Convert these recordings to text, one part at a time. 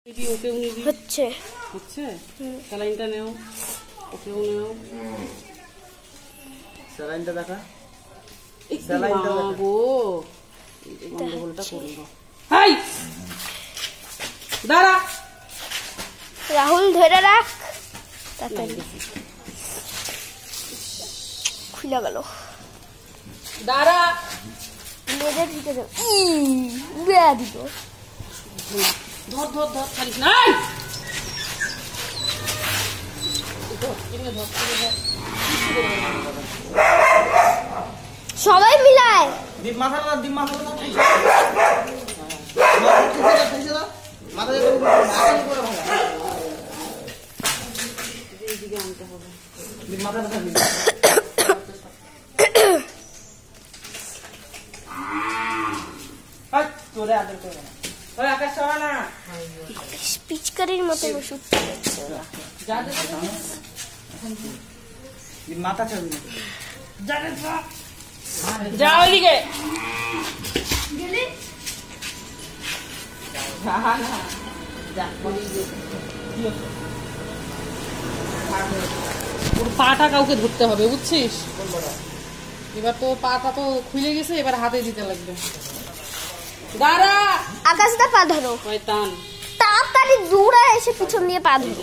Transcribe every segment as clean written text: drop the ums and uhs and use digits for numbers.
হচ্ছে হচ্ছে স্যালাইনটা নেও, ওকেও নেও। স্যালাইনটা দেখা, স্যালাইনটা গো এই গন্ডগোলটা করব। হাই দাঁড়া, রাহুল ধরে রাখ, তাড়াতাড়ি খুলে গেল। দাঁড়া, মেয়েদের ভিতরে বেয়া দিব। ধর ধর ধর, ছাড়িস না। সবাই মিলায় দীপ মাথা না, দীপ মাথা না, মাথা করে ভাঙা এইদিকে আনতে হবে। দীপ মাথা না, তোরে আদর করে না, ওই আকাশ সরা না, পিচকারির মতো ওষুধ খাচ্ছে ওরা। মাথা ছাড়বি না, যা ওইদিকে। ওর পাটা কাউকে ধরতে হবে, বুঝছিস? এবার তো পাটা তো খুলে গেছে, এবার হাতে দিতে লাগবে। দাঁড়া, আকাশটা পা ধরো, শয়তান। তাড়াতাড়ি দৌড়া এসে পিছন দিয়ে পা ধরো।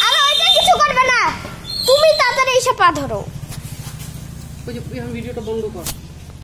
আর ওইটা কিছু করবে না, তুমি তাড়াতাড়ি এসে পা ধরো। ওই যে ভিডিওটা বন্ধ কর।